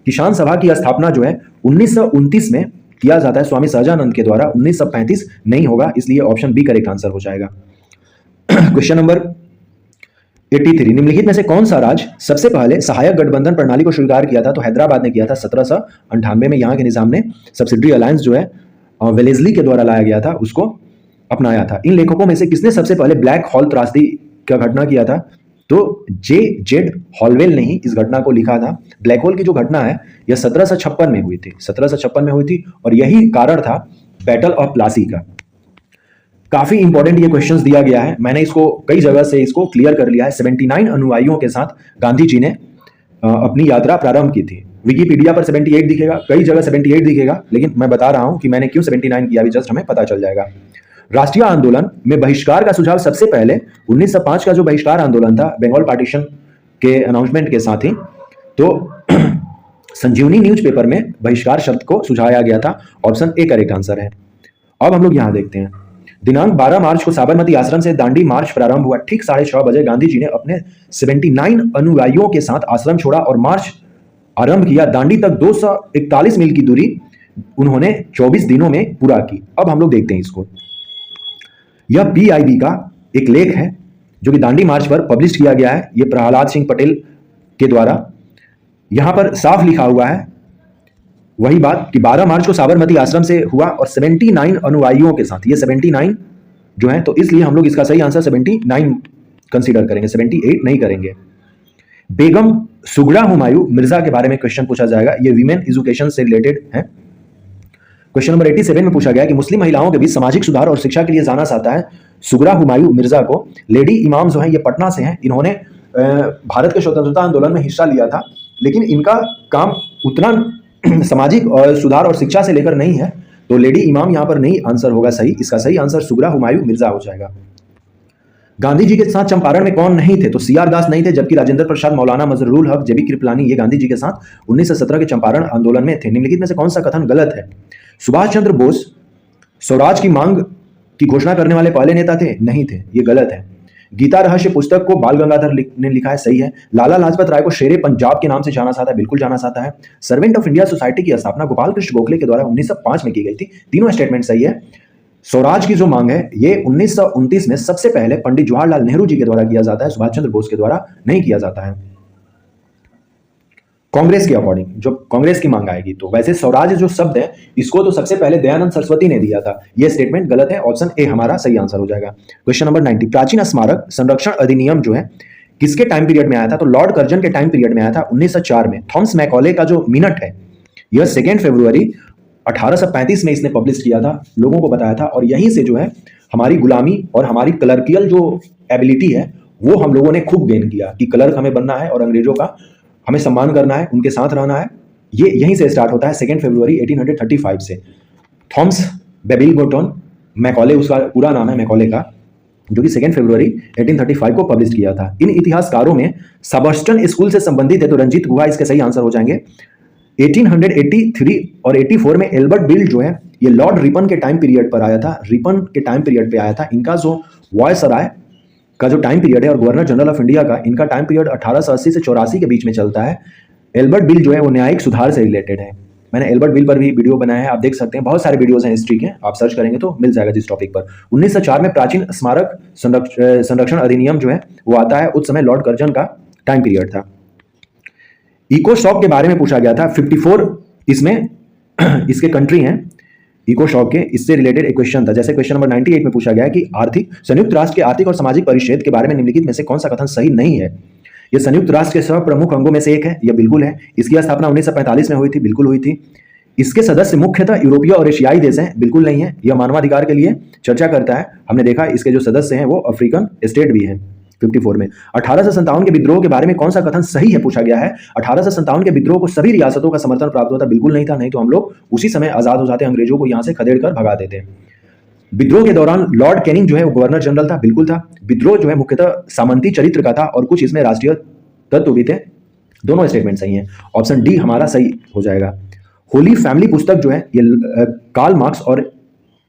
किसान सभा की स्थापना जो है 1929 में किया जाता है स्वामी सहजानंद के द्वारा। 1935 नहीं होगा, इसलिए ऑप्शन बी करेक्ट आंसर हो जाएगा। क्वेश्चन नंबर 83, निम्नलिखित में से कौन सा राज्य सबसे पहले सहायक गठबंधन प्रणाली को स्वीकार किया था? तो हैदराबाद ने किया था 1798 में। यहाँ के निजाम ने सब्सिडरी अलायंस जो है वेलेस्ली के द्वारा लाया गया था, उसको अपनाया था। इन लेखकों में से किसने सबसे पहले ब्लैक होल त्रासदी का घटना किया था? तो J.Z. हॉलवेल ने ही इस घटना को लिखा था। ब्लैक होल की जो घटना है यह 1756 में हुई थी, 1756 में हुई थी, और यही कारण था बैटल ऑफ प्लासी का। काफी इंपॉर्टेंट ये क्वेश्चंस दिया गया है, मैंने इसको कई जगह से इसको क्लियर कर लिया है। 79 अनुयायियों के साथ गांधी जी ने अपनी यात्रा प्रारंभ की थी। विकिपीडिया पर 78 दिखेगा, कई जगह 78 दिखेगा, लेकिन मैं बता रहा हूं कि मैंने क्यों 79 किया, अभी जस्ट हमें पता चल जाएगा। राष्ट्रीय आंदोलन में बहिष्कार का सुझाव सबसे पहले 1905 का जो बहिष्कार आंदोलन था बंगाल पार्टीशन के अनाउंसमेंट के साथ ही, तो संजीवनी न्यूज़पेपर में बहिष्कार शब्द को सुझाया गया था। ऑप्शन ए करेक्ट आंसर है। अब हम लोग यहां देखते हैं, दिनांक 12 मार्च को साबरमती आश्रम से दांडी मार्च प्रारंभ हुआ। ठीक 6:30 बजे गांधी जी ने अपने 79 अनुयायियों के साथ आश्रम छोड़ा और मार्च आरंभ किया। दांडी तक 241 मील की दूरी उन्होंने 24 दिनों में पूरा की। अब हम लोग देखते हैं इसको। यह PIB का एक लेख है जो कि दांडी मार्च पर पब्लिश किया गया है, यह प्रहलाद सिंह पटेल के द्वारा। यहां पर साफ लिखा हुआ है वही बात कि 12 मार्च को साबरमती आश्रम से हुआ और 79 अनुयायियों के साथ, ये 79 जो है, तो इसलिए हम लोग इसका सही आंसर 79 कंसीडर करेंगे, 78 नहीं करेंगे। बेगम सुगड़ा हुमायूं मिर्जा के बारे में क्वेश्चन पूछा जाएगा, ये वीमेन एजुकेशन से रिलेटेड है। क्वेश्चन नंबर 87 में पूछा गया कि मुस्लिम महिलाओं के बीच सामाजिक सुधार और शिक्षा के लिए जाना जाता है सुगड़ा हुमायूं मिर्जा को। लेडी इमाम जो है ये पटना से हैं, इन्होंने भारत के स्वतंत्रता आंदोलन में हिस्सा लिया था, लेकिन इनका काम उतना सामाजिक और सुधार और शिक्षा से लेकर नहीं है, तो लेडी इमाम यहाँ पर नहीं आंसर होगा सही। इसका सही आंसर सुगड़ा हुमायूं मिर्जा हो जाएगा। गांधी जी के साथ चंपारण में कौन नहीं थे? तो CR दास नहीं थे, जबकि राजेंद्र प्रसाद, मौलाना मजरूल हक, JB कृपलानी ये गांधी जी के साथ 1917 के चंपारण आंदोलन में थे। निम्नलिखित में से कौन सा कथन गलत है? सुभाष चंद्र बोस स्वराज की मांग की घोषणा करने वाले पहले नेता थे? नहीं थे, ये गलत है। गीता रहस्य पुस्तक को बाल गंगाधर ने लिखा है, सही है। लाला लाजपत राय को शेरे पंजाब के नाम से जाना जाता है, बिल्कुल जाना जाता है। सर्वेंट ऑफ इंडिया सोसाइटी की स्थापना गोपाल कृष्ण गोखले के द्वारा 1905 में की गई थी। तीनों स्टेटमेंट सही है। स्वराज की जो मांग है ये 1929 में सबसे पहले पंडित जवाहरलाल नेहरू जी के द्वारा किया जाता है, सुभाष चंद्र बोस के द्वारा नहीं किया जाता है। कांग्रेस के अकॉर्डिंग जो कांग्रेस की मांग आएगी, तो वैसे स्वराज जो शब्द है इसको तो सबसे पहले दयानंद सरस्वती ने दिया था, यह स्टेटमेंट गलत है। ऑप्शन ए हमारा सही आंसर हो जाएगा। क्वेश्चन नंबर 90, प्राचीन स्मारक संरक्षण अधिनियम जो है किसके टाइम पीरियड में आया था? तो लॉर्ड कर्जन के टाइम पीरियड में आया था 1904 में। थॉमस मैकॉले का जो मिनट है यह 2 फरवरी 1835 में इसने पब्लिश किया था, लोगों को बताया था, और यहीं से जो है हमारी गुलामी और हमारी क्लर्कियल जो एबिलिटी है वो हम लोगों ने खूब गेन किया कि क्लर्क हमें बनना है और अंग्रेजों का हमें सम्मान करना है, उनके साथ रहना है। ये यहीं से स्टार्ट होता है 2 फरवरी 1835 से। थॉमस बेबिंगटन मैकॉले उसका पूरा नाम है मैकॉले का, जो कि 2 फरवरी 1835 को पब्लिश किया था। इन इतिहासकारों में सबर्स्टन स्कूल से संबंधित है, तो रंजीत गुहा इसके सही आंसर हो जाएंगे। 1883 और 84 में एल्बर्ट बिल जो है ये लॉर्ड रिपन के टाइम पीरियड पर आया था, रिपन के टाइम पीरियड पे आया था। इनका जो वायसराय का जो टाइम पीरियड है और गवर्नर जनरल ऑफ इंडिया का इनका टाइम पीरियड 1880 से 84 के बीच में चलता है। एल्बर्ट बिल जो है वो न्यायिक सुधार से रिलेटेड है। मैंने एल्बर्ट बिल पर भी वीडियो बनाया है, आप देख सकते हैं, बहुत सारे वीडियोस हैं हिस्ट्री के, आप सर्च करेंगे तो मिल जाएगा जिस टॉपिक पर। 1904 में प्राचीन स्मारक संरक्षण अधिनियम जो है वो आता है, उस समय लॉर्ड कर्जन का टाइम पीरियड था। इको शॉक के बारे में पूछा गया था, 54 इसमें इसके कंट्री हैं इको शॉक के, इससे रिलेटेड एक क्वेश्चन था। जैसे क्वेश्चन नंबर 98 में पूछा गया है कि संयुक्त राष्ट्र के आर्थिक और सामाजिक परिषद के बारे में निम्नलिखित में से कौन सा कथन सही नहीं है? यह संयुक्त राष्ट्र के सब प्रमुख अंगों में से एक है, यह बिल्कुल है। इसकी स्थापना 1945 में हुई थी, बिल्कुल हुई थी। इसके सदस्य मुख्यतः यूरोपीय और एशियाई देश हैं, बिल्कुल नहीं है। यह मानवाधिकार के लिए चर्चा करता है, हमने देखा इसके जो सदस्य हैं वो अफ्रीकन स्टेट भी हैं। 54 में 1857 के विद्रोह के बारे में कौन सा कथन सही है पूछा गया है? 1857 के विद्रोह को सभी रियासतों का समर्थन प्राप्त होता, बिल्कुल नहीं था, नहीं तो हम लोग उसी समय आजाद हो जाते, अंग्रेजों को यहां से खदेड़ कर भगा देते। विद्रोह के दौरान लॉर्ड कैनिंग जो है वो गवर्नर जनरल था, बिल्कुल था। विद्रोह जो है मुख्यतः सामंती चरित्र का था और कुछ इसमें राष्ट्रीय तत्व भी थे। दोनों स्टेटमेंट सही हैं, ऑप्शन डी हमारा सही हो जाएगा। होली फैमिली पुस्तक जो है ये कार्ल मार्क्स और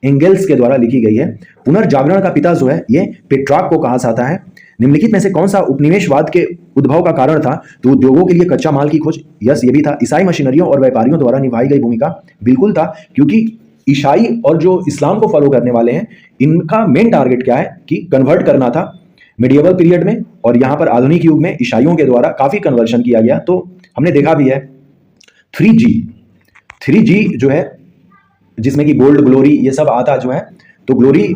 एंगेल्स के द्वारा लिखी गई है। पुनर्जागरण का पिता जो है ये पेट्रार्क को कहा जाता है। निम्नलिखित में से कौन सा उपनिवेशवाद के उद्भव का कारण था? तो उद्योगों के लिए कच्चा माल की खोज, यस ये भी था। ईसाई मशीनरियों और व्यापारियों द्वारा निभाई गई भूमिका, बिल्कुल था, क्योंकि ईसाई और जो इस्लाम को फॉलो करने वाले हैं इनका मेन टारगेट क्या है कि कन्वर्ट करना था मिडिएवल पीरियड में, और यहाँ पर आधुनिक युग में ईसाइयों के द्वारा काफी कन्वर्शन किया गया। तो हमने देखा भी है 3G जो है जिसमें कि गोल्ड ग्लोरी ये सब आता जो है, तो ग्लोरी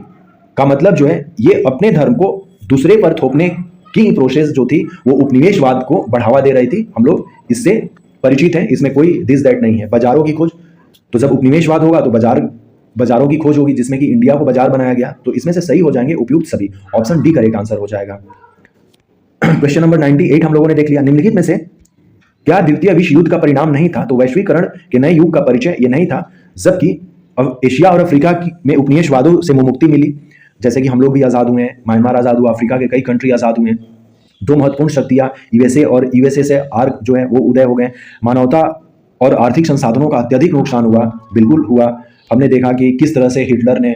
का मतलब जो है ये अपने धर्म को दूसरे पर थोपने की प्रोसेस जो थी वो उपनिवेशवाद को बढ़ावा दे रही थी। हम लोग इससे परिचित हैं, इसमें कोई दिस दैट नहीं है। बाजारों की खोज, तो जब उपनिवेशवाद होगा तो बाजारों की खोज होगी, जिसमें कि इंडिया को बाजार बनाया गया। तो इसमें से सही हो जाएंगे उपयुक्त सभी, ऑप्शन डी करेक्ट आंसर हो जाएगा। क्वेश्चन नंबर 98 हम लोगों ने देख लिया। निम्नलिखित में से क्या द्वितीय विश्व युद्ध का परिणाम नहीं था? तो वैश्वीकरण के नए युग का परिचय ये नहीं था, जबकि एशिया और अफ्रीका में उपनिवेशवादों से मुक्ति मिली। जैसे कि हम लोग भी आज़ाद हुए हैं, म्यांमार आज़ाद हुआ, अफ्रीका के कई कंट्री आज़ाद हुए हैं। दो महत्वपूर्ण शक्तियाँ यूएसए और यूएसए से आर्क जो है वो उदय हो गए। मानवता और आर्थिक संसाधनों का अत्यधिक नुकसान हुआ, बिल्कुल हुआ। हमने देखा कि किस तरह से हिटलर ने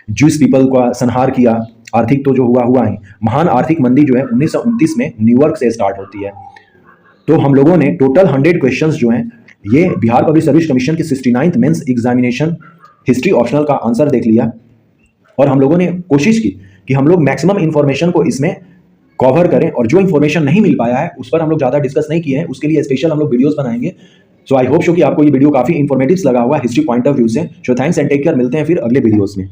ज्यूस पीपल का संहार किया। आर्थिक तो जो हुआ ही। महान आर्थिक मंदी जो है 1929 में न्यूयॉर्क से स्टार्ट होती है। तो हम लोगों ने टोटल 100 क्वेश्चंस जो हैं ये बिहार पब्लिक सर्विस कमीशन की 69th mains examination history optional का आंसर देख लिया, और हम लोगों ने कोशिश की कि हम लोग मैक्सिमम इंफॉर्मेशन को इसमें कवर करें, और जो इंफॉर्मेशन नहीं मिल पाया है उस पर हम लोग ज़्यादा डिस्कस नहीं किए हैं, उसके लिए स्पेशल हम लोग वीडियोस बनाएंगे। सो आई होप कि आपको ये वीडियो काफ़ी इंफॉर्मेटिव लगा हुआ हिस्ट्री पॉइंट ऑफ व्यू से। So thanks and take care, मिलते हैं फिर अगले वीडियोज़ में।